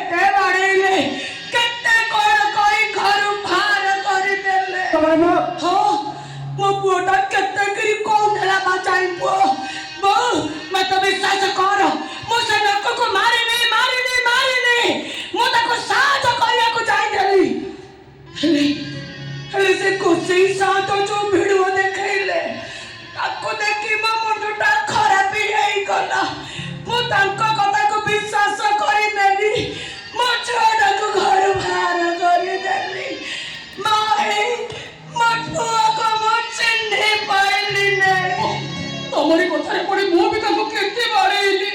କେତେ ବାଡ଼େଇଲେ କେତେ କଣ କହି ଘରୁ ବାହାର କରିଦେଲେ। ହଁ ମୋ ପୁଅଟା କେତେ କିରି କହୁଥିଲା ମା ଚାଇ ପୁଅ ବୋଉ ମତେ ବିଶ୍ୱାସ କର ମୁଁ ସେ ଲୋକକୁ ମାରିନି ମୁଁ ତାକୁ ସାହାଯ୍ୟ କରିବାକୁ ଯାଇଥିଲି ହେଲେ ସେ କୋଶେଇ ସାତ ଯୋଉ ଭିଡିଓ ଦେଖେଇଲେ ତାକୁ ଦେଖି ମୋ ମୁଣ୍ଡଟା ଖରାପ ହେଇଗଲା। ମୁଁ ତାଙ୍କ କଥାକୁ ବିଶ୍ୱାସ କରିନେଲି ମୋ ଛୁଆଟାକୁ ଘରୁ ବାହାର କରିଦେଲି। ମାଇ ମୋ ପୁଅକୁ ମୁଁ ଚିହ୍ନି ପାଇଲି ନାହିଁ। ତମରି କଥାରେ ପଡି ମୁଁ ବି ତାକୁ କେତେ ବାଡ଼େଇଲି।